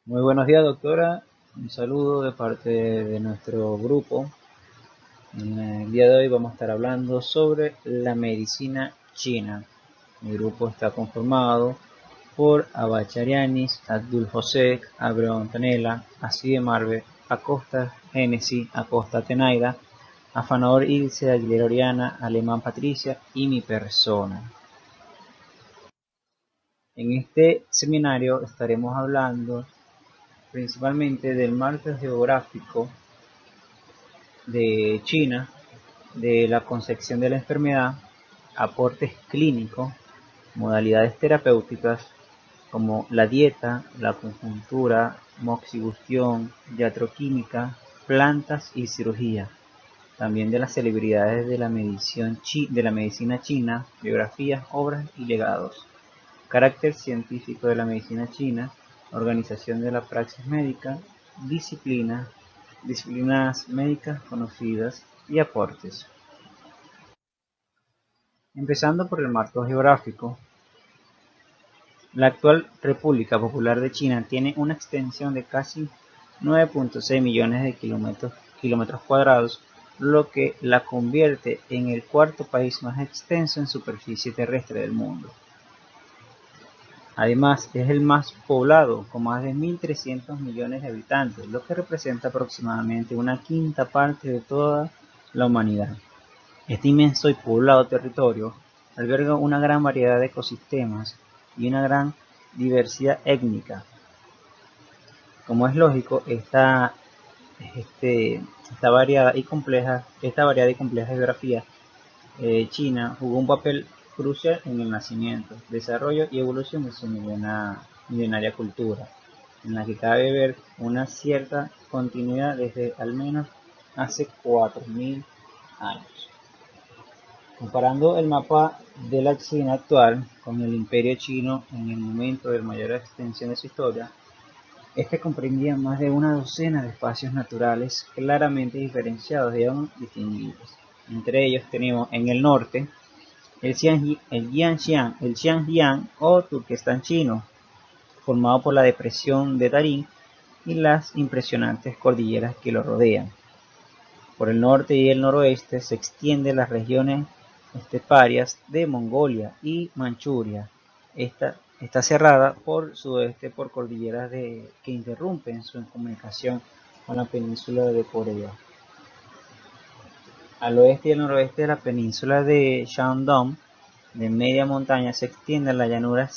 Muy buenos días, doctora. Un saludo de parte de nuestro grupo. En el día de hoy vamos a estar hablando sobre la medicina china. Mi grupo está conformado por Abacharianis, Abdul José, Abreu Antonella, Así de Marve, Acosta Génesis, Acosta Tenaida, Afanador Ilse, Aguilera Oriana, Alemán Patricia y mi persona. En este seminario estaremos hablando principalmente del marco geográfico de China, de la concepción de la enfermedad, aportes clínicos, modalidades terapéuticas como la dieta, la acupuntura, moxibustión, iatroquímica, plantas y cirugía. También de las celebridades de la medicina china, biografías, obras y legados. Carácter científico de la medicina china, organización de la praxis médica, disciplinas médicas conocidas y aportes. Empezando por el marco geográfico, la actual República Popular de China tiene una extensión de casi 9.6 millones de kilómetros cuadrados, lo que la convierte en el cuarto país más extenso en superficie terrestre del mundo. Además, es el más poblado, con más de 1.300 millones de habitantes, lo que representa aproximadamente una quinta parte de toda la humanidad. Este inmenso y poblado territorio alberga una gran variedad de ecosistemas y una gran diversidad étnica. Como es lógico, esta variada y compleja geografía China jugó un papel crucial en el nacimiento, desarrollo y evolución de su milenaria cultura, en la que cabe ver una cierta continuidad desde al menos hace 4.000 años. Comparando el mapa de la China actual con el Imperio Chino en el momento de mayor extensión de su historia, este comprendía más de una docena de espacios naturales claramente diferenciados y aún distinguibles. Entre ellos tenemos en el norte el Xinjiang o Turquestán chino, formado por la depresión de Tarim y las impresionantes cordilleras que lo rodean. Por el norte y el noroeste se extienden las regiones esteparias de Mongolia y Manchuria. Está cerrada por sudoeste por cordilleras que interrumpen su comunicación con la península de Corea. Al oeste y al noroeste de la península de Shandong, de media montaña, se extiende la llanura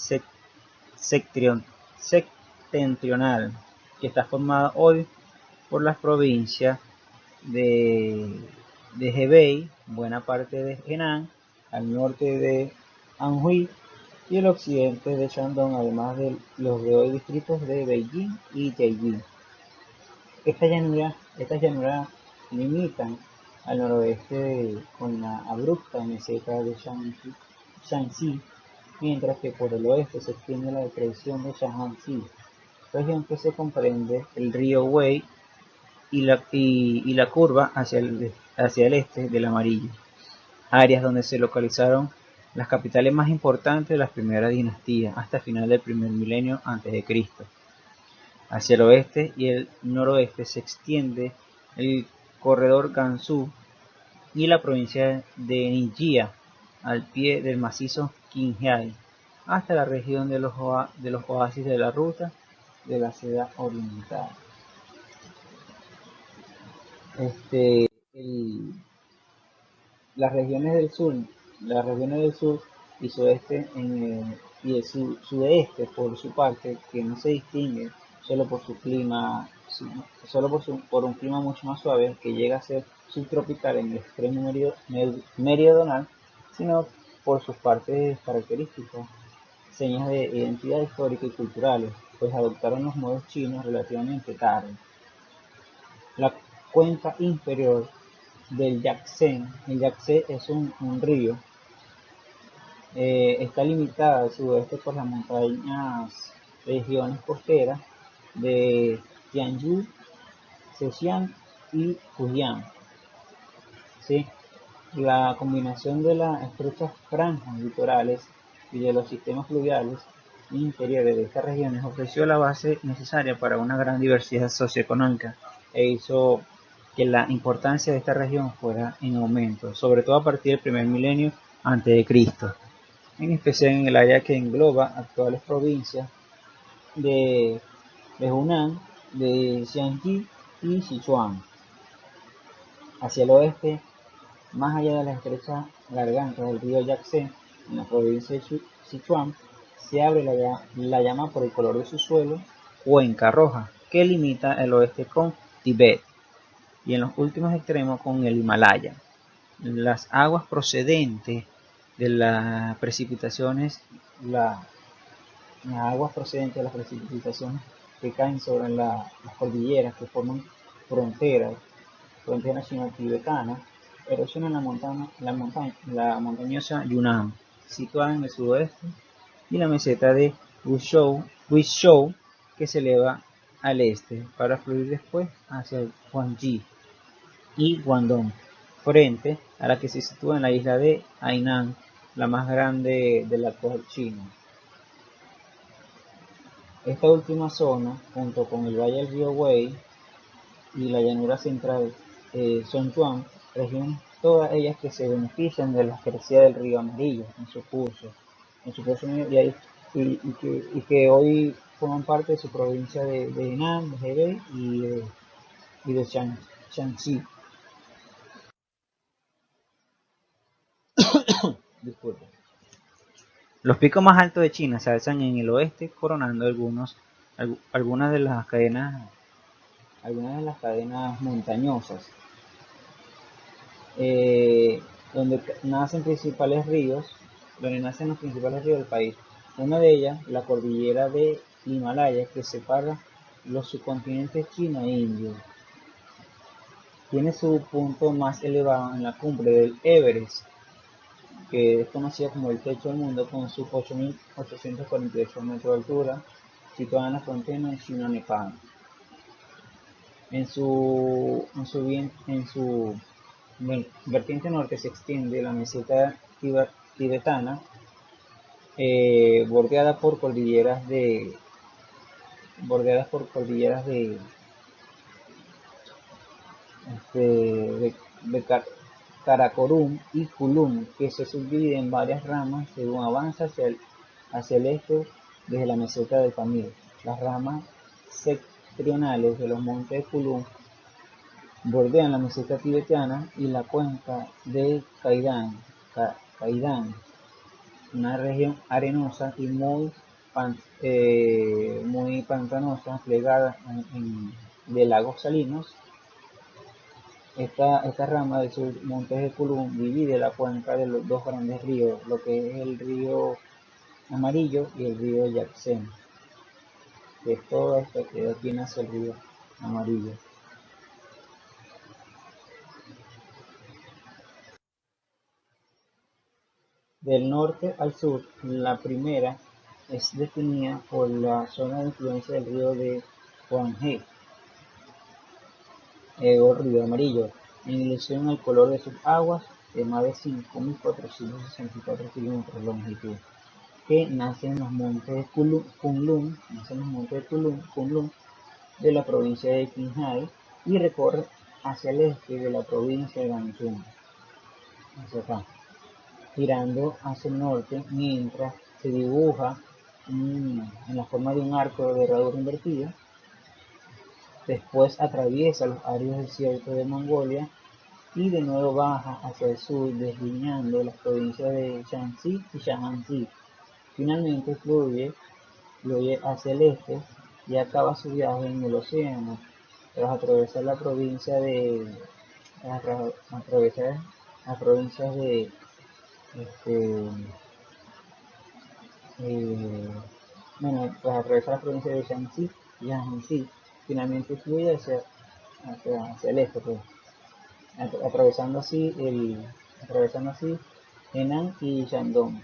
septentrional, que está formada hoy por las provincias de, de Hebei, buena parte de Henan, al norte de Anhui y el occidente de Shandong, además de los de hoy distritos de Beijing y Tianjin. Estas llanuras limitan al noroeste con la abrupta meseta de Shanxi, mientras que por el oeste se extiende la depresión de Shaanxi, región que se comprende el río Wei y la curva hacia el este del Amarillo, áreas donde se localizaron las capitales más importantes de las primeras dinastías hasta el final del primer milenio a.C. Hacia el oeste y el noroeste se extiende el corredor Gansu y la provincia de Ningxia, al pie del macizo Qinghai, hasta la región de los oasis de la ruta de la seda oriental. Este, el, las regiones del sur, las regiones del sur y sudeste y el sudeste por su parte, que no se distingue solo por su clima, por un clima mucho más suave que llega a ser subtropical en el extremo meridional, sino por sus partes características, señas de identidad histórica y culturales, pues adoptaron los modos chinos relativamente tarde. La cuenca inferior del Yangtze. El Yangtze es un río. Está limitada al sudoeste por las montañas regiones costeras de Tianyu, Zhejiang y Fujian. ¿Sí? La combinación de las estrechas franjas litorales y de los sistemas fluviales interiores de estas regiones ofreció la base necesaria para una gran diversidad socioeconómica e hizo que la importancia de esta región fuera en aumento, sobre todo a partir del primer milenio antes de Cristo, en especial en el área que engloba actuales provincias de Hunan, de Jiangxi y Sichuan. Hacia el oeste, más allá de las estrechas gargantas del río Yangtze, en la provincia de Sichuan, se abre la llama por el color de su suelo, Cuenca Roja, que limita el oeste con Tibet y en los últimos extremos con el Himalaya. Las aguas procedentes de las precipitaciones, las aguas procedentes de las precipitaciones que caen sobre las cordilleras que forman frontera chino-tibetana, erosionan la montañosa Yunnan, situada en el sudoeste, y la meseta de Guizhou, que se eleva al este, para fluir después hacia el Guangxi y Guangdong, frente a la que se sitúa en la isla de Hainan, la más grande del actual China. Esta última zona, junto con el valle del río Wei y la llanura central Songchuan, regiones todas ellas que se benefician de la crecida del río Amarillo en su curso y que hoy forman parte de su provincia de Henan, de Hebei y de Shanxi. Disculpe. Los picos más altos de China se alzan en el oeste, coronando algunas de las cadenas montañosas, donde nacen los principales ríos del país. Una de ellas, la cordillera de Himalaya, que separa los subcontinentes chino e indio. Tiene su punto más elevado en la cumbre del Everest, que es conocida como el techo del mundo, con sus 8.848 metros de altura, situada en la frontera de China-Nepal. En su vertiente norte se extiende la meseta tibetana, bordeada por cordilleras de Karakorum y Kulum, que se subdivide en varias ramas según avanza hacia el este desde la meseta de Pamir. Las ramas septentrionales de los montes de Kulum bordean la meseta tibetana y la cuenca de Kaidan, una región arenosa y muy pantanosa, plegada de lagos salinos. Esta rama de sus montes de Kulum divide la cuenca de los dos grandes ríos, lo que es el río Amarillo y el río Yangtze, que es todo esto que aquí nace el río Amarillo. Del norte al sur, la primera es definida por la zona de influencia del río de Huanghe, o río Amarillo, en ilusión al color de sus aguas de más de 5.464 kilómetros de longitud, que nace en los montes de Kunlun de la provincia de Qinghai y recorre hacia el este de la provincia de Gansu, hacia acá, girando hacia el norte mientras se dibuja en la forma de un arco de herradura invertida. Después atraviesa los áridos desiertos de Mongolia y de nuevo baja hacia el sur, deslineando las provincias de Shanxi y Shaanxi. Finalmente fluye hacia el este y acaba su viaje en el océano, tras atravesar las provincias de Shanxi y Shaanxi. Finalmente fluye hacia el este, pues, atravesando así Henan y Shandong.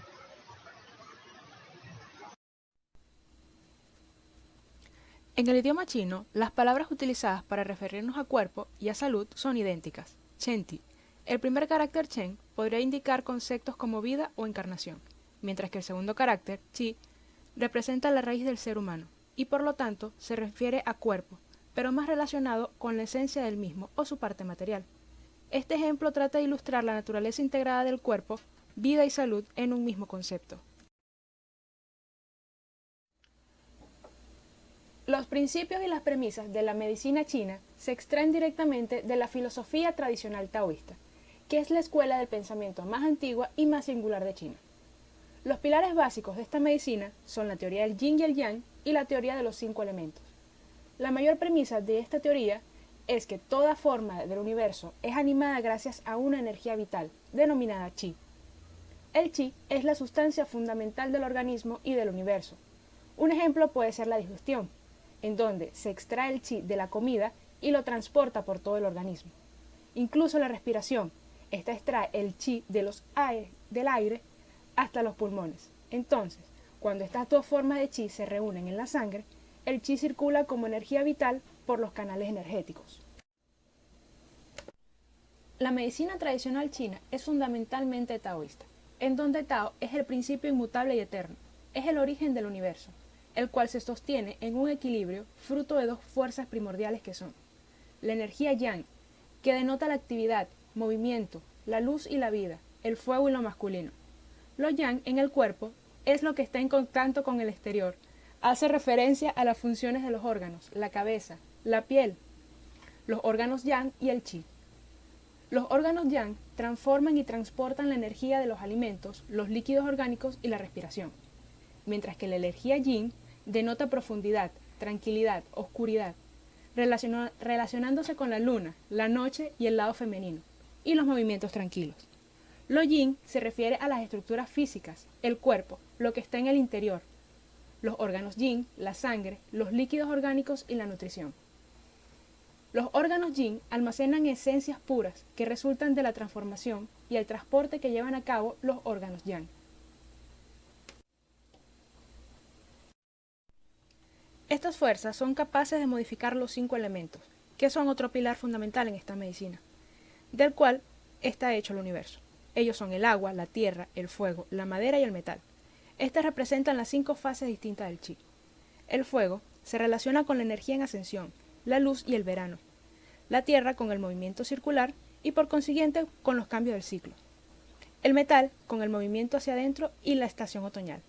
En el idioma chino, las palabras utilizadas para referirnos a cuerpo y a salud son idénticas. Chenti. El primer carácter chen podría indicar conceptos como vida o encarnación, mientras que el segundo carácter, chi, representa la raíz del ser humano y por lo tanto se refiere a cuerpo, pero más relacionado con la esencia del mismo o su parte material. Este ejemplo trata de ilustrar la naturaleza integrada del cuerpo, vida y salud en un mismo concepto. Los principios y las premisas de la medicina china se extraen directamente de la filosofía tradicional taoísta, que es la escuela del pensamiento más antigua y más singular de China. Los pilares básicos de esta medicina son la teoría del yin y el yang y la teoría de los 5 elementos. La mayor premisa de esta teoría es que toda forma del universo es animada gracias a una energía vital, denominada chi. El chi es la sustancia fundamental del organismo y del universo. Un ejemplo puede ser la digestión, en donde se extrae el chi de la comida y lo transporta por todo el organismo. Incluso la respiración, esta extrae el chi del aire hasta los pulmones. Entonces, cuando estas dos formas de chi se reúnen en la sangre, el chi circula como energía vital por los canales energéticos. La medicina tradicional china es fundamentalmente taoísta, en donde Tao es el principio inmutable y eterno, es el origen del universo, el cual se sostiene en un equilibrio fruto de dos fuerzas primordiales que son la energía yang, que denota la actividad, movimiento, la luz y la vida, el fuego y lo masculino. Lo yang en el cuerpo es lo que está en contacto con el exterior, hace referencia a las funciones de los órganos, la cabeza, la piel, los órganos yang y el chi. Los órganos yang transforman y transportan la energía de los alimentos, los líquidos orgánicos y la respiración, mientras que la energía yin denota profundidad, tranquilidad, oscuridad, relacionándose con la luna, la noche y el lado femenino, y los movimientos tranquilos. Lo yin se refiere a las estructuras físicas, el cuerpo, lo que está en el interior, los órganos yin, la sangre, los líquidos orgánicos y la nutrición. Los órganos yin almacenan esencias puras que resultan de la transformación y el transporte que llevan a cabo los órganos yang. Estas fuerzas son capaces de modificar los 5 elementos, que son otro pilar fundamental en esta medicina, del cual está hecho el universo. Ellos son el agua, la tierra, el fuego, la madera y el metal. Estas representan las 5 fases distintas del chi. El fuego se relaciona con la energía en ascensión, la luz y el verano. La tierra con el movimiento circular y por consiguiente con los cambios del ciclo. El metal con el movimiento hacia adentro y la estación otoñal.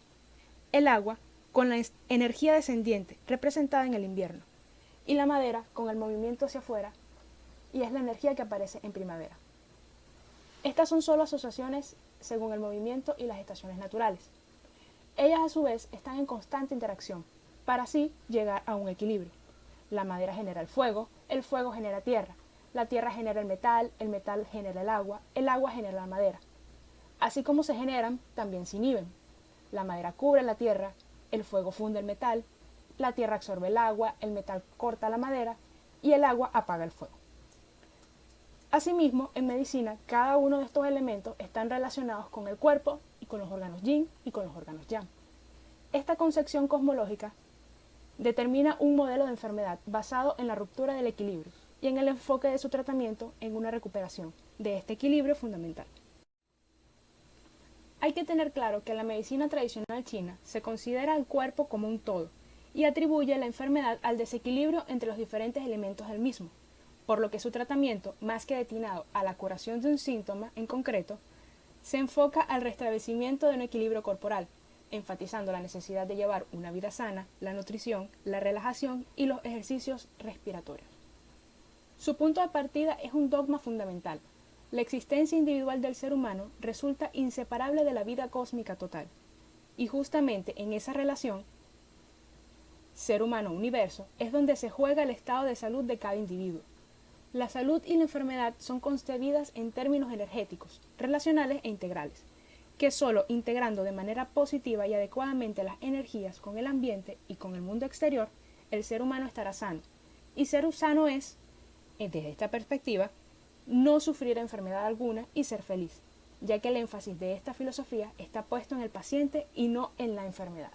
El agua con la energía descendiente representada en el invierno. Y la madera con el movimiento hacia afuera y es la energía que aparece en primavera. Estas son solo asociaciones según el movimiento y las estaciones naturales. Ellas a su vez están en constante interacción, para así llegar a un equilibrio. La madera genera el fuego genera tierra, la tierra genera el metal genera el agua genera la madera. Así como se generan, también se inhiben. La madera cubre la tierra, el fuego funde el metal, la tierra absorbe el agua, el metal corta la madera y el agua apaga el fuego. Asimismo, en medicina, cada uno de estos elementos están relacionados con el cuerpo y con los órganos yin y con los órganos yang. Esta concepción cosmológica determina un modelo de enfermedad basado en la ruptura del equilibrio y en el enfoque de su tratamiento en una recuperación de este equilibrio fundamental. Hay que tener claro que la medicina tradicional china se considera el cuerpo como un todo y atribuye la enfermedad al desequilibrio entre los diferentes elementos del mismo, por lo que su tratamiento, más que destinado a la curación de un síntoma en concreto, se enfoca al restablecimiento de un equilibrio corporal, enfatizando la necesidad de llevar una vida sana, la nutrición, la relajación y los ejercicios respiratorios. Su punto de partida es un dogma fundamental. La existencia individual del ser humano resulta inseparable de la vida cósmica total, y justamente en esa relación, ser humano-universo, es donde se juega el estado de salud de cada individuo. La salud y la enfermedad son concebidas en términos energéticos, relacionales e integrales, que solo integrando de manera positiva y adecuadamente las energías con el ambiente y con el mundo exterior, el ser humano estará sano. Y ser sano es, desde esta perspectiva, no sufrir enfermedad alguna y ser feliz, ya que el énfasis de esta filosofía está puesto en el paciente y no en la enfermedad.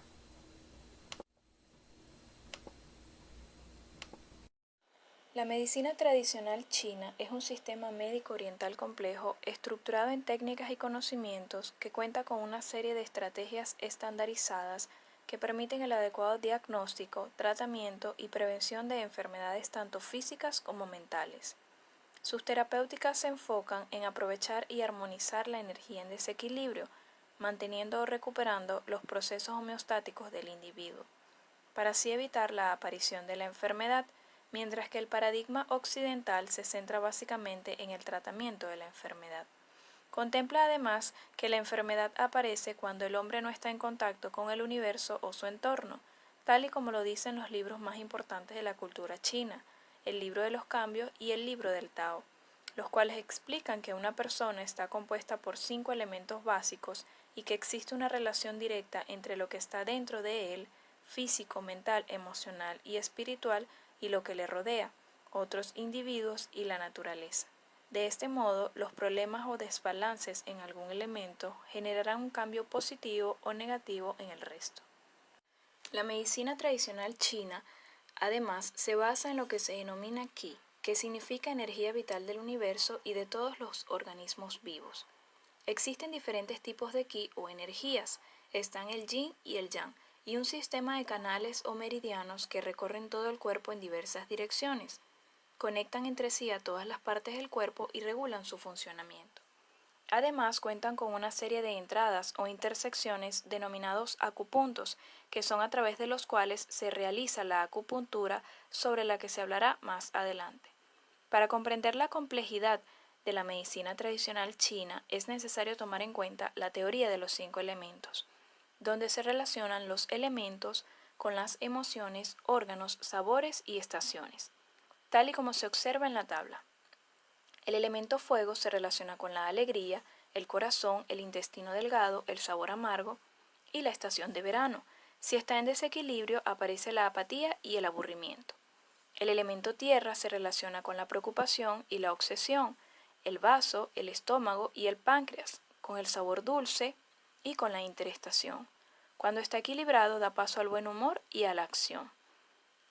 La medicina tradicional china es un sistema médico oriental complejo, estructurado en técnicas y conocimientos que cuenta con una serie de estrategias estandarizadas que permiten el adecuado diagnóstico, tratamiento y prevención de enfermedades tanto físicas como mentales. Sus terapéuticas se enfocan en aprovechar y armonizar la energía en desequilibrio, manteniendo o recuperando los procesos homeostáticos del individuo, para así evitar la aparición de la enfermedad, mientras que el paradigma occidental se centra básicamente en el tratamiento de la enfermedad. Contempla además que la enfermedad aparece cuando el hombre no está en contacto con el universo o su entorno, tal y como lo dicen los libros más importantes de la cultura china, el libro de los cambios y el libro del Tao, los cuales explican que una persona está compuesta por 5 elementos básicos y que existe una relación directa entre lo que está dentro de él, físico, mental, emocional y espiritual, y lo que le rodea, otros individuos y la naturaleza. De este modo, los problemas o desbalances en algún elemento generarán un cambio positivo o negativo en el resto. La medicina tradicional china, además, se basa en lo que se denomina qi, que significa energía vital del universo y de todos los organismos vivos. Existen diferentes tipos de qi o energías, están el yin y el yang, y un sistema de canales o meridianos que recorren todo el cuerpo en diversas direcciones. Conectan entre sí a todas las partes del cuerpo y regulan su funcionamiento. Además, cuentan con una serie de entradas o intersecciones denominados acupuntos, que son a través de los cuales se realiza la acupuntura, sobre la que se hablará más adelante. Para comprender la complejidad de la medicina tradicional china, es necesario tomar en cuenta la teoría de los 5 elementos, donde se relacionan los elementos con las emociones, órganos, sabores y estaciones, tal y como se observa en la tabla. El elemento fuego se relaciona con la alegría, el corazón, el intestino delgado, el sabor amargo y la estación de verano. Si está en desequilibrio, aparece la apatía y el aburrimiento. El elemento tierra se relaciona con la preocupación y la obsesión, el vaso, el estómago y el páncreas, con el sabor dulce y con la interestación. Cuando está equilibrado, da paso al buen humor y a la acción.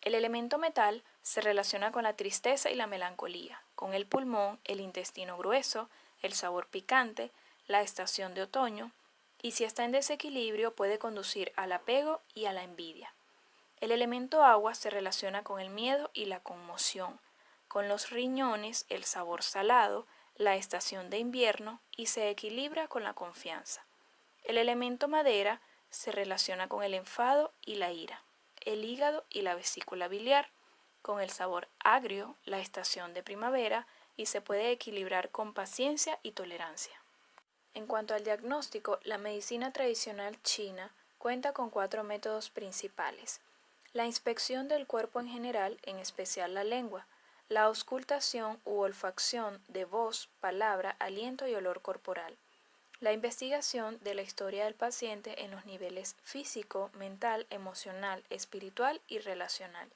El elemento metal se relaciona con la tristeza y la melancolía, con el pulmón, el intestino grueso, el sabor picante, la estación de otoño, y si está en desequilibrio puede conducir al apego y a la envidia. El elemento agua se relaciona con el miedo y la conmoción, con los riñones, el sabor salado, la estación de invierno, y se equilibra con la confianza. El elemento madera se relaciona con el enfado y la ira, el hígado y la vesícula biliar, con el sabor agrio, la estación de primavera, y se puede equilibrar con paciencia y tolerancia. En cuanto al diagnóstico, la medicina tradicional china cuenta con 4 métodos principales: la inspección del cuerpo en general, en especial la lengua, la auscultación u olfacción de voz, palabra, aliento y olor corporal, la investigación de la historia del paciente en los niveles físico, mental, emocional, espiritual y relacional,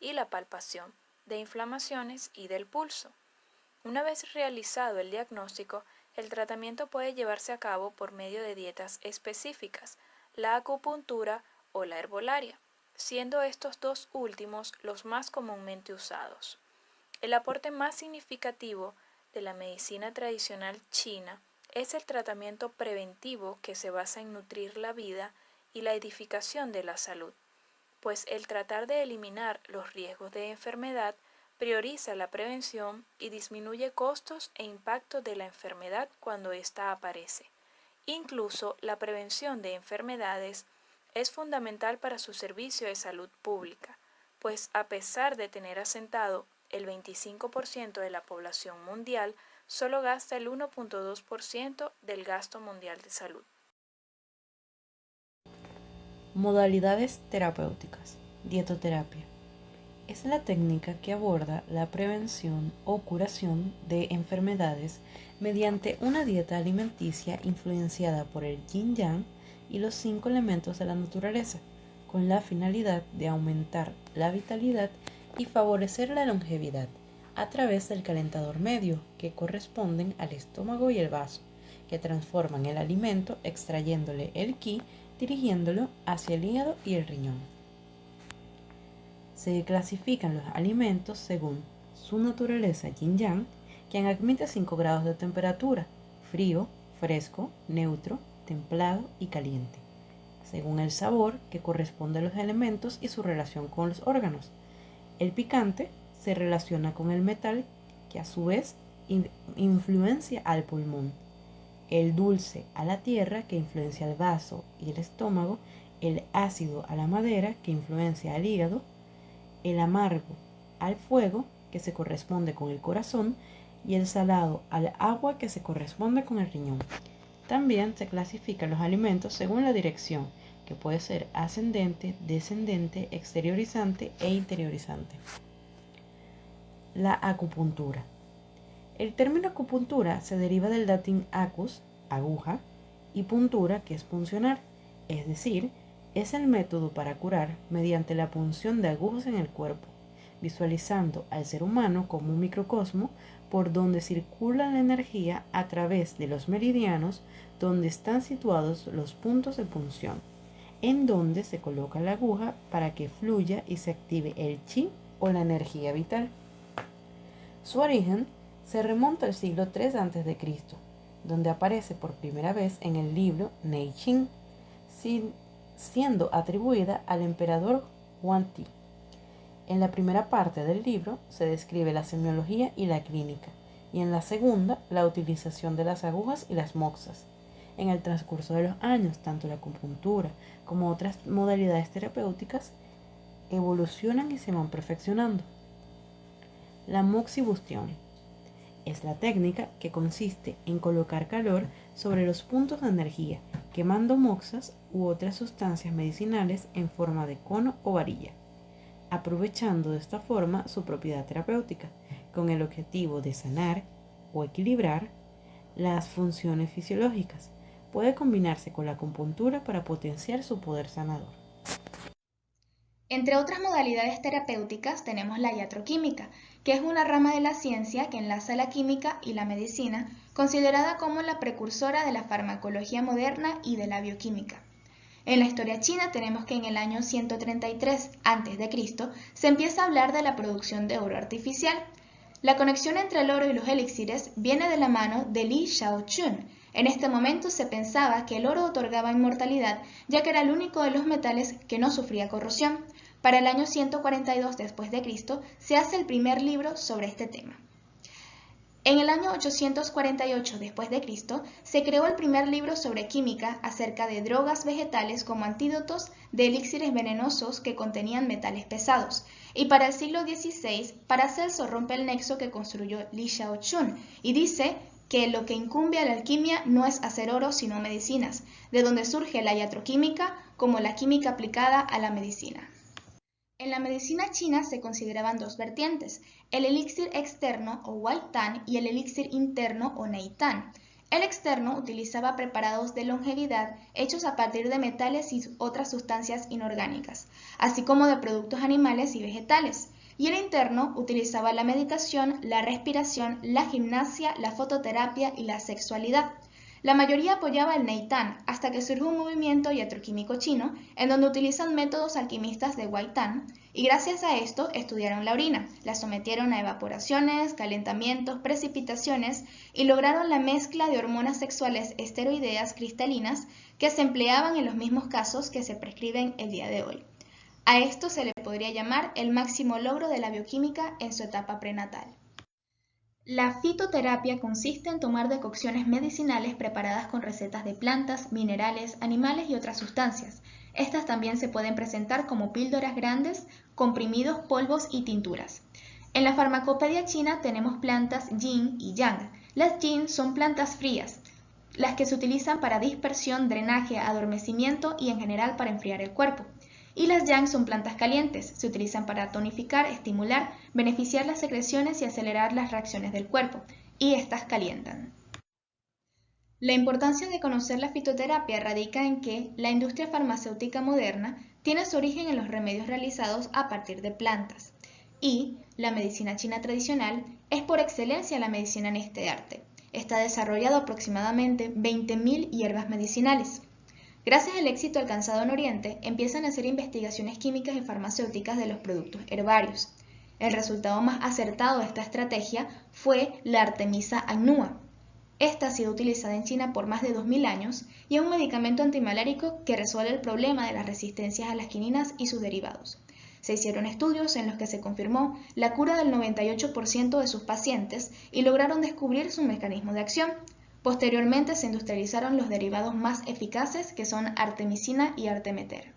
y la palpación de inflamaciones y del pulso. Una vez realizado el diagnóstico, el tratamiento puede llevarse a cabo por medio de dietas específicas, la acupuntura o la herbolaria, siendo estos 2 últimos los más comúnmente usados. El aporte más significativo de la medicina tradicional china es el tratamiento preventivo, que se basa en nutrir la vida y la edificación de la salud, pues el tratar de eliminar los riesgos de enfermedad prioriza la prevención y disminuye costos e impacto de la enfermedad cuando ésta aparece. Incluso la prevención de enfermedades es fundamental para su servicio de salud pública, pues a pesar de tener asentado el 25% de la población mundial, solo gasta el 1.2% del gasto mundial de salud. Modalidades terapéuticas. Dietoterapia. Es la técnica que aborda la prevención o curación de enfermedades mediante una dieta alimenticia influenciada por el yin-yang y los 5 elementos de la naturaleza, con la finalidad de aumentar la vitalidad y favorecer la longevidad a través del calentador medio, que corresponden al estómago y el vaso, que transforman el alimento extrayéndole el qi, dirigiéndolo hacia el hígado y el riñón. Se clasifican los alimentos según su naturaleza yin-yang, que admite 5 grados de temperatura: frío, fresco, neutro, templado y caliente. según el sabor que corresponde a los elementos y su relación con los órganos. El picante se relaciona con el metal, que a su vez influencia al pulmón. El dulce a la tierra, que influencia al vaso y el estómago. El ácido a la madera, que influencia al hígado. El amargo al fuego, que se corresponde con el corazón, y el salado al agua, que se corresponde con el riñón. También se clasifican los alimentos según la dirección, que puede ser ascendente, descendente, exteriorizante e interiorizante. La acupuntura. El término acupuntura se deriva del latín acus, aguja, y puntura, que es puncionar, es decir, es el método para curar mediante la punción de agujas en el cuerpo, visualizando al ser humano como un microcosmo por donde circula la energía a través de los meridianos donde están situados los puntos de punción, en donde se coloca la aguja para que fluya y se active el chi o la energía vital. Su origen se remonta al siglo III a.C., donde aparece por primera vez en el libro Neichin, siendo atribuida al emperador Huangdi. En la primera parte del libro se describe la semiología y la clínica, y en la segunda la utilización de las agujas y las moxas. En el transcurso de los años, tanto la acupuntura como otras modalidades terapéuticas evolucionan y se van perfeccionando. La moxibustión es la técnica que consiste en colocar calor sobre los puntos de energía, quemando moxas u otras sustancias medicinales en forma de cono o varilla, aprovechando de esta forma su propiedad terapéutica, con el objetivo de sanar o equilibrar las funciones fisiológicas. Puede combinarse con la acupuntura para potenciar su poder sanador. Entre otras modalidades terapéuticas tenemos la iatroquímica, que es una rama de la ciencia que enlaza la química y la medicina, considerada como la precursora de la farmacología moderna y de la bioquímica. En la historia china tenemos que en el año 133 a.C. se empieza a hablar de la producción de oro artificial. La conexión entre el oro y los elixires viene de la mano de Li Shaochun. En este momento se pensaba que el oro otorgaba inmortalidad, ya que era el único de los metales que no sufría corrosión. Para el año 142 después de Cristo se hace el primer libro sobre este tema. En el año 848 después de Cristo se creó el primer libro sobre química acerca de drogas vegetales como antídotos de elixires venenosos que contenían metales pesados. Y para el siglo XVI, Paracelso rompe el nexo que construyó Li Shaochun y dice que lo que incumbe a la alquimia no es hacer oro sino medicinas, de donde surge la iatroquímica como la química aplicada a la medicina. En la medicina china se consideraban dos vertientes, el elixir externo o Huaitan y el elixir interno o Neitan. El externo utilizaba preparados de longevidad hechos a partir de metales y otras sustancias inorgánicas, así como de productos animales y vegetales. Y el interno utilizaba la meditación, la respiración, la gimnasia, la fototerapia y la sexualidad. La mayoría apoyaba el Neitan, hasta que surgió un movimiento iatroquímico chino, en donde utilizan métodos alquimistas de Huaitan, y gracias a esto estudiaron la orina, la sometieron a evaporaciones, calentamientos, precipitaciones, y lograron la mezcla de hormonas sexuales esteroideas cristalinas que se empleaban en los mismos casos que se prescriben el día de hoy. A esto se le podría llamar el máximo logro de la bioquímica en su etapa prenatal. La fitoterapia consiste en tomar decocciones medicinales preparadas con recetas de plantas, minerales, animales y otras sustancias. Estas también se pueden presentar como píldoras grandes, comprimidos, polvos y tinturas. En la farmacopedia china tenemos plantas yin y yang. Las yin son plantas frías, las que se utilizan para dispersión, drenaje, adormecimiento y en general para enfriar el cuerpo. Y las yang son plantas calientes, se utilizan para tonificar, estimular, beneficiar las secreciones y acelerar las reacciones del cuerpo, y estas calientan. La importancia de conocer la fitoterapia radica en que la industria farmacéutica moderna tiene su origen en los remedios realizados a partir de plantas, y la medicina china tradicional es por excelencia la medicina en este arte. Está desarrollado aproximadamente 20.000 hierbas medicinales. Gracias al éxito alcanzado en Oriente, empiezan a hacer investigaciones químicas y farmacéuticas de los productos herbarios. El resultado más acertado de esta estrategia fue la Artemisa annua. Esta ha sido utilizada en China por más de 2000 años y es un medicamento antimalárico que resuelve el problema de las resistencias a las quininas y sus derivados. Se hicieron estudios en los que se confirmó la cura del 98% de sus pacientes y lograron descubrir su mecanismo de acción. Posteriormente se industrializaron los derivados más eficaces, que son artemisina y artemeter.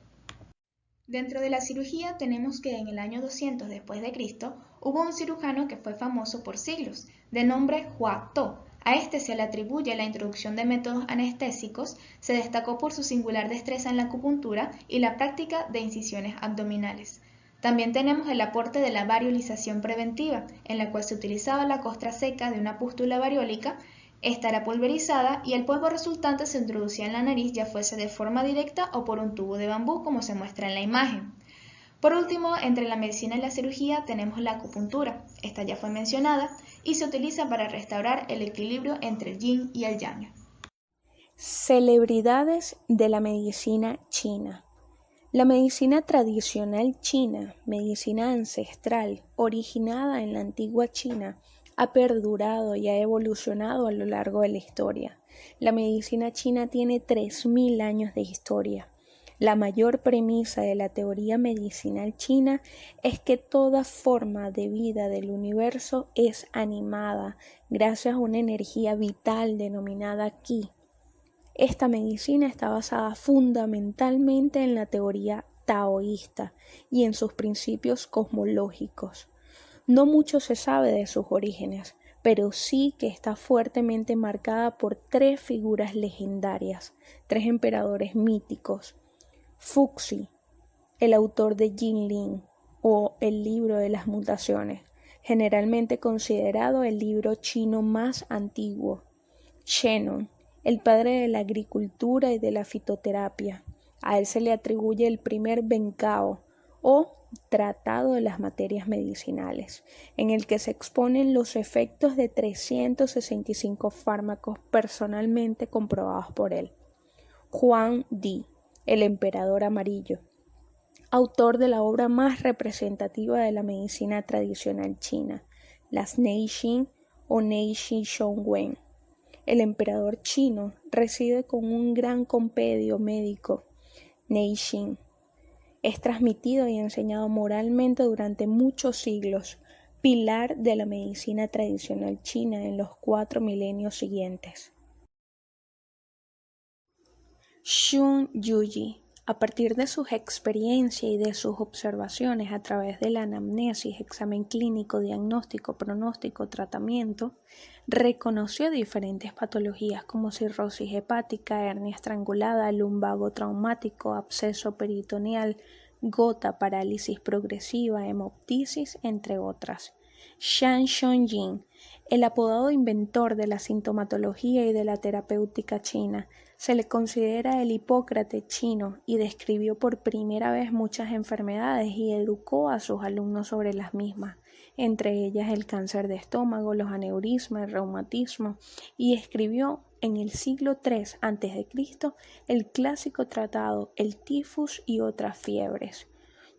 Dentro de la cirugía tenemos que en el año 200 después de Cristo hubo un cirujano que fue famoso por siglos, de nombre Hua To. A este se le atribuye la introducción de métodos anestésicos, se destacó por su singular destreza en la acupuntura y la práctica de incisiones abdominales. También tenemos el aporte de la variolización preventiva, en la cual se utilizaba la costra seca de una pústula variólica. Esta era pulverizada y el polvo resultante se introducía en la nariz, ya fuese de forma directa o por un tubo de bambú, como se muestra en la imagen. Por último, entre la medicina y la cirugía tenemos la acupuntura. Esta ya fue mencionada y se utiliza para restaurar el equilibrio entre el yin y el yang. Celebridades de la medicina china. La medicina tradicional china, medicina ancestral, originada en la antigua China, ha perdurado y ha evolucionado a lo largo de la historia. La medicina china tiene 3000 años de historia. La mayor premisa de la teoría medicinal china es que toda forma de vida del universo es animada gracias a una energía vital denominada qi. Esta medicina está basada fundamentalmente en la teoría taoísta y en sus principios cosmológicos. No mucho se sabe de sus orígenes, pero sí que está fuertemente marcada por 3 figuras legendarias, 3 emperadores míticos. Fuxi, el autor de Jinlin o el libro de las mutaciones, generalmente considerado el libro chino más antiguo. Shenon, el padre de la agricultura y de la fitoterapia. A él se le atribuye el primer Bencao o Tratado de las Materias Medicinales, en el que se exponen los efectos de 365 fármacos personalmente comprobados por él. Huang Di, el emperador amarillo, autor de la obra más representativa de la medicina tradicional china, las Neixing o Neixi Shongwen. El emperador chino reside con un gran compendio médico, Neixing. Es transmitido y enseñado moralmente durante muchos siglos, pilar de la medicina tradicional china en los 4 milenios siguientes. Xun Yuyi, a partir de sus experiencias y de sus observaciones a través de la anamnesis, examen clínico, diagnóstico, pronóstico, tratamiento, reconoció diferentes patologías como cirrosis hepática, hernia estrangulada, lumbago traumático, absceso peritoneal, gota, parálisis progresiva, hemoptisis, entre otras. Shan Shongjin, el apodado inventor de la sintomatología y de la terapéutica china, se le considera el Hipócrates chino y describió por primera vez muchas enfermedades y educó a sus alumnos sobre las mismas, entre ellas el cáncer de estómago, los aneurismas, el reumatismo, y escribió en el siglo III a.C. el clásico tratado El tifus y otras fiebres.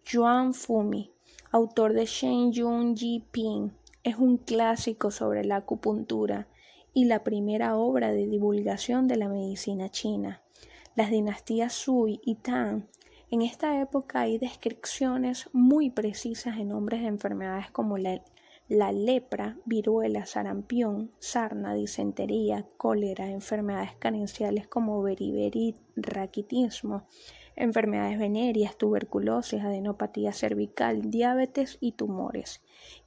Yuan Fumi, autor de Shen Yun Ji Ping, es un clásico sobre la acupuntura y la primera obra de divulgación de la medicina china. Las dinastías Sui y Tang. En esta época hay descripciones muy precisas en nombres de enfermedades como la lepra, viruela, sarampión, sarna, disentería, cólera, enfermedades carenciales como beriberi, raquitismo, enfermedades venéreas, tuberculosis, adenopatía cervical, diabetes y tumores.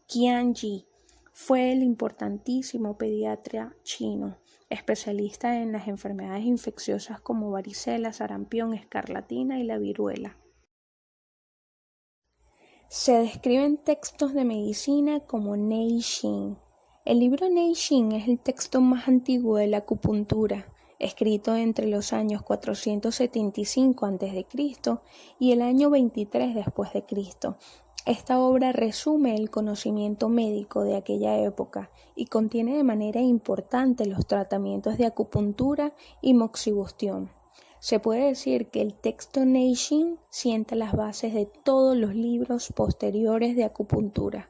Qian Ji fue el importantísimo pediatra chino, especialista en las enfermedades infecciosas como varicela, sarampión, escarlatina y la viruela. Se describen textos de medicina como Neixing. El libro Neixing es el texto más antiguo de la acupuntura, escrito entre los años 475 a.C. y el año 23 después de Cristo. Esta obra resume el conocimiento médico de aquella época y contiene de manera importante los tratamientos de acupuntura y moxibustión. Se puede decir que el texto Neixing sienta las bases de todos los libros posteriores de acupuntura.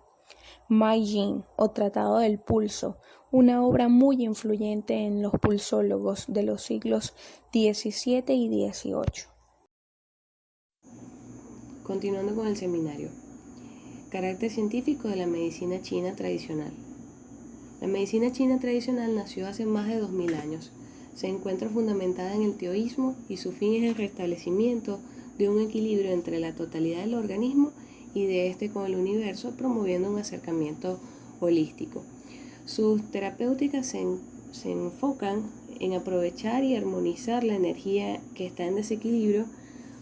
Mai Jin, o Tratado del Pulso, una obra muy influyente en los pulsólogos de los siglos XVII y XVIII. Continuando con el seminario. Carácter científico de la medicina china tradicional. La medicina china tradicional nació hace más de 2000 años. Se encuentra fundamentada en el teoísmo y su fin es el restablecimiento de un equilibrio entre la totalidad del organismo y de este con el universo, promoviendo un acercamiento holístico. Sus terapéuticas se enfocan en aprovechar y armonizar la energía que está en desequilibrio,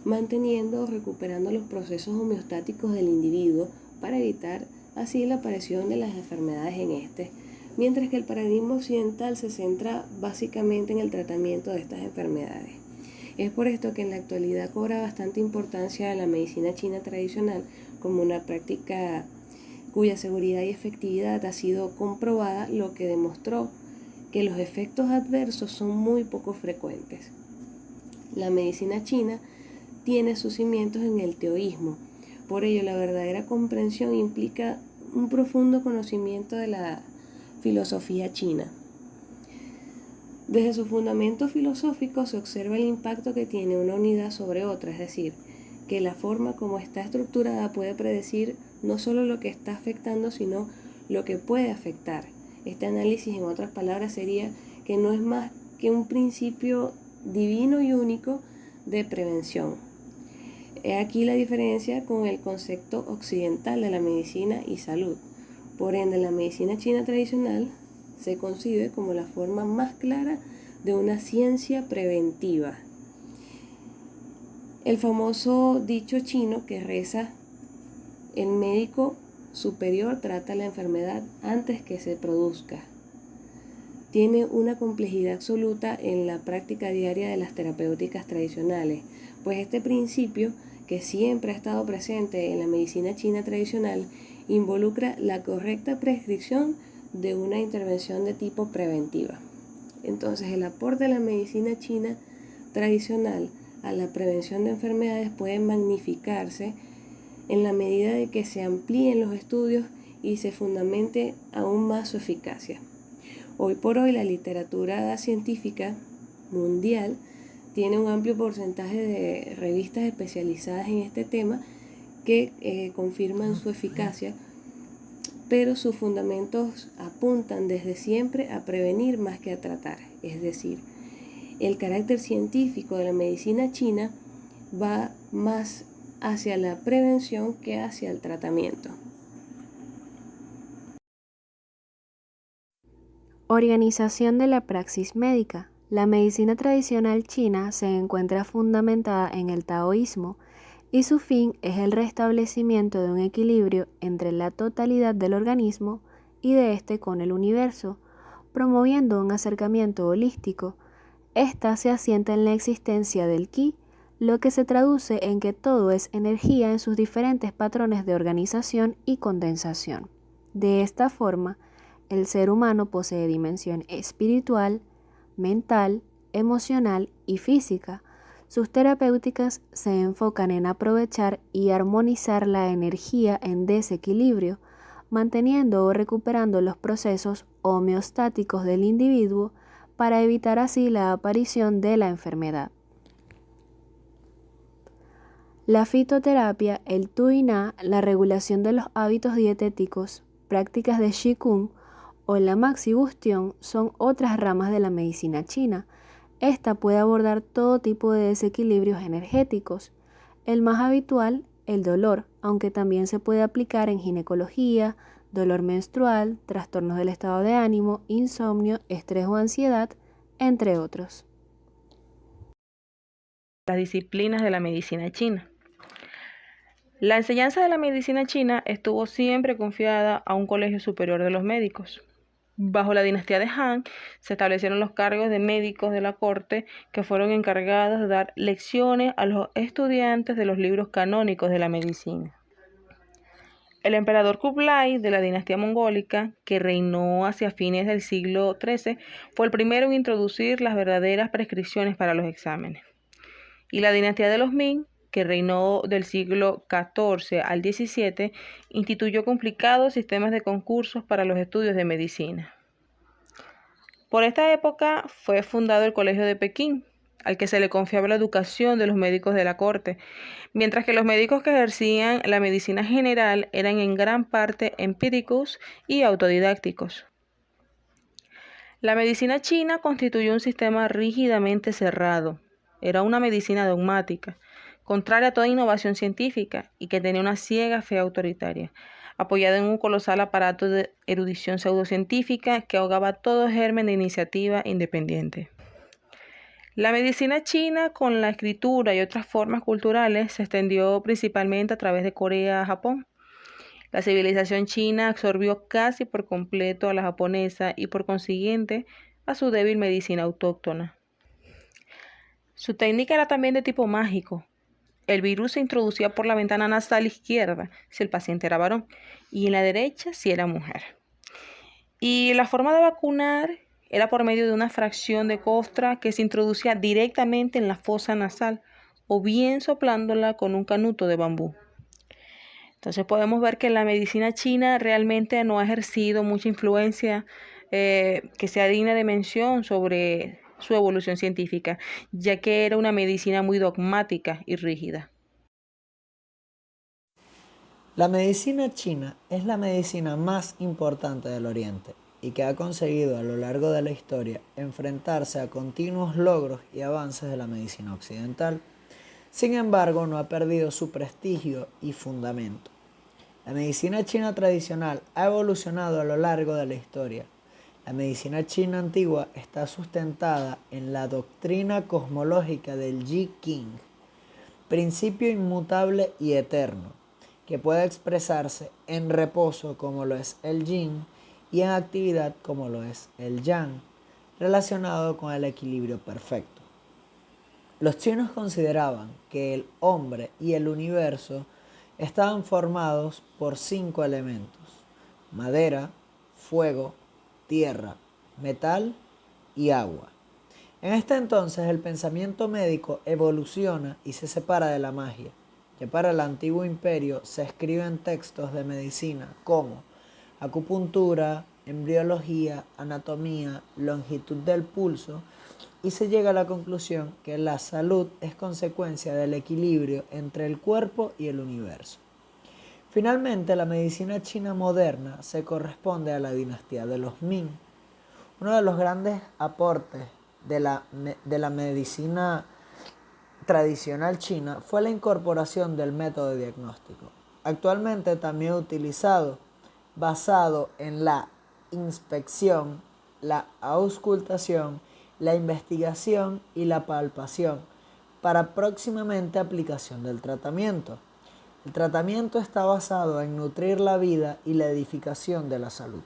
manteniendo o recuperando los procesos homeostáticos del individuo para evitar así la aparición de las enfermedades en este, mientras que el paradigma occidental se centra básicamente en el tratamiento de estas enfermedades. Es por esto que en la actualidad cobra bastante importancia la medicina china tradicional como una práctica cuya seguridad y efectividad ha sido comprobada, lo que demostró que los efectos adversos son muy poco frecuentes. La medicina china tiene sus cimientos en el teoísmo, por ello la verdadera comprensión implica un profundo conocimiento de la filosofía china. Desde su fundamento filosófico se observa el impacto que tiene una unidad sobre otra, es decir, que la forma como está estructurada puede predecir no solo lo que está afectando, sino lo que puede afectar. Este análisis, en otras palabras, sería que no es más que un principio divino y único de prevención. He aquí la diferencia con el concepto occidental de la medicina y salud. Por ende, la medicina china tradicional se concibe como la forma más clara de una ciencia preventiva. El famoso dicho chino que reza: el médico superior trata la enfermedad antes que se produzca, tiene una complejidad absoluta en la práctica diaria de las terapéuticas tradicionales, pues este principio, que siempre ha estado presente en la medicina china tradicional, involucra la correcta prescripción de una intervención de tipo preventiva. Entonces, el aporte de la medicina china tradicional a la prevención de enfermedades puede magnificarse en la medida de que se amplíen los estudios y se fundamente aún más su eficacia. Hoy por hoy la literatura científica mundial tiene un amplio porcentaje de revistas especializadas en este tema que confirman su eficacia, pero sus fundamentos apuntan desde siempre a prevenir más que a tratar. Es decir, el carácter científico de la medicina china va más hacia la prevención que hacia el tratamiento. Organización de la praxis médica. La medicina tradicional china se encuentra fundamentada en el taoísmo y su fin es el restablecimiento de un equilibrio entre la totalidad del organismo y de este con el universo, promoviendo un acercamiento holístico. Esta se asienta en la existencia del Qi, lo que se traduce en que todo es energía en sus diferentes patrones de organización y condensación. De esta forma, el ser humano posee dimensión espiritual, mental, emocional y física. Sus terapéuticas se enfocan en aprovechar y armonizar la energía en desequilibrio, manteniendo o recuperando los procesos homeostáticos del individuo para evitar así la aparición de la enfermedad. La fitoterapia, el tuina, la regulación de los hábitos dietéticos, prácticas de Qigong o la maxibustión son otras ramas de la medicina china. Esta puede abordar todo tipo de desequilibrios energéticos. El más habitual, el dolor, aunque también se puede aplicar en ginecología, dolor menstrual, trastornos del estado de ánimo, insomnio, estrés o ansiedad, entre otros. Las disciplinas de la medicina china. La enseñanza de la medicina china estuvo siempre confiada a un colegio superior de los médicos. Bajo la dinastía de Han, se establecieron los cargos de médicos de la corte que fueron encargados de dar lecciones a los estudiantes de los libros canónicos de la medicina. El emperador Kublai de la dinastía mongólica, que reinó hacia fines del siglo XIII, fue el primero en introducir las verdaderas prescripciones para los exámenes. Y la dinastía de los Ming, que reinó del siglo XIV al XVII, instituyó complicados sistemas de concursos para los estudios de medicina. Por esta época fue fundado el Colegio de Pekín, al que se le confiaba la educación de los médicos de la corte, mientras que los médicos que ejercían la medicina general eran en gran parte empíricos y autodidácticos. La medicina china constituyó un sistema rígidamente cerrado. Era una medicina dogmática, contraria a toda innovación científica y que tenía una ciega fe autoritaria, apoyada en un colosal aparato de erudición pseudocientífica que ahogaba todo germen de iniciativa independiente. La medicina china, con la escritura y otras formas culturales, se extendió principalmente a través de Corea a Japón. La civilización china absorbió casi por completo a la japonesa y por consiguiente a su débil medicina autóctona. Su técnica era también de tipo mágico. El virus se introducía por la ventana nasal izquierda si el paciente era varón y en la derecha si era mujer. Y la forma de vacunar era por medio de una fracción de costra que se introducía directamente en la fosa nasal o bien soplándola con un canuto de bambú. Entonces podemos ver que la medicina china realmente no ha ejercido mucha influencia que sea digna de mención sobre su evolución científica, ya que era una medicina muy dogmática y rígida. La medicina china es la medicina más importante del Oriente y que ha conseguido a lo largo de la historia enfrentarse a continuos logros y avances de la medicina occidental. Sin embargo, no ha perdido su prestigio y fundamento. La medicina china tradicional ha evolucionado a lo largo de la historia. La medicina china antigua está sustentada en la doctrina cosmológica del Yi Qing, principio inmutable y eterno, que puede expresarse en reposo como lo es el yin y en actividad como lo es el yang, relacionado con el equilibrio perfecto. Los chinos consideraban que el hombre y el universo estaban formados por 5 elementos: madera, fuego, tierra, metal y agua. En este entonces el pensamiento médico evoluciona y se separa de la magia, que para el antiguo imperio se escriben textos de medicina como acupuntura, embriología, anatomía, longitud del pulso, y se llega a la conclusión que la salud es consecuencia del equilibrio entre el cuerpo y el universo. Finalmente, la medicina china moderna se corresponde a la dinastía de los Ming. Uno de los grandes aportes de la medicina tradicional china fue la incorporación del método de diagnóstico, actualmente también utilizado, basado en la inspección, la auscultación, la investigación y la palpación, para próximamente aplicación del tratamiento. El tratamiento está basado en nutrir la vida y la edificación de la salud.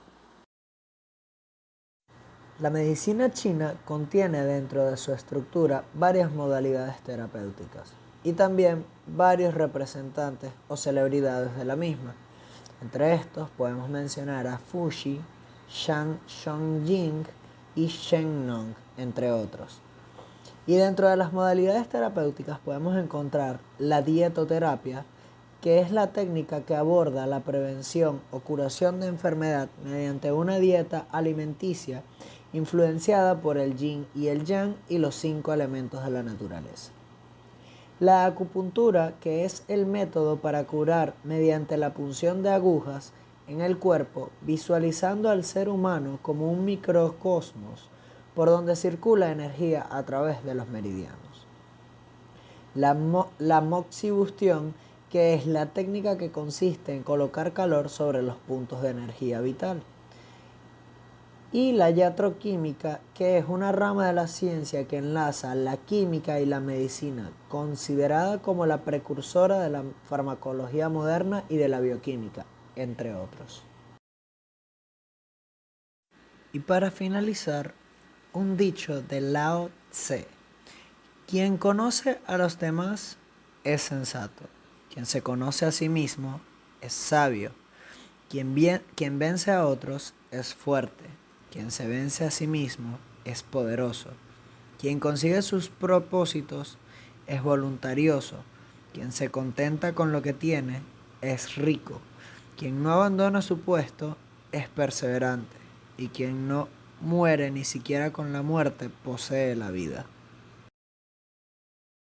La medicina china contiene dentro de su estructura varias modalidades terapéuticas y también varios representantes o celebridades de la misma. Entre estos podemos mencionar a Fuxi, Shang Shongying y Shen Nong, entre otros. Y dentro de las modalidades terapéuticas podemos encontrar la dietoterapia, que es la técnica que aborda la prevención o curación de enfermedad mediante una dieta alimenticia influenciada por el yin y el yang y los 5 elementos de la naturaleza. La acupuntura, que es el método para curar mediante la punción de agujas en el cuerpo, visualizando al ser humano como un microcosmos por donde circula energía a través de los meridianos. La moxibustión, que es la técnica que consiste en colocar calor sobre los puntos de energía vital. Y la iatroquímica, que es una rama de la ciencia que enlaza la química y la medicina, considerada como la precursora de la farmacología moderna y de la bioquímica, entre otros. Y para finalizar, un dicho de Lao Tse: quien conoce a los demás es sensato, quien se conoce a sí mismo es sabio, quien vence a otros es fuerte, quien se vence a sí mismo es poderoso, quien consigue sus propósitos es voluntarioso, quien se contenta con lo que tiene es rico, quien no abandona su puesto es perseverante, y quien no muere, ni siquiera con la muerte posee la vida.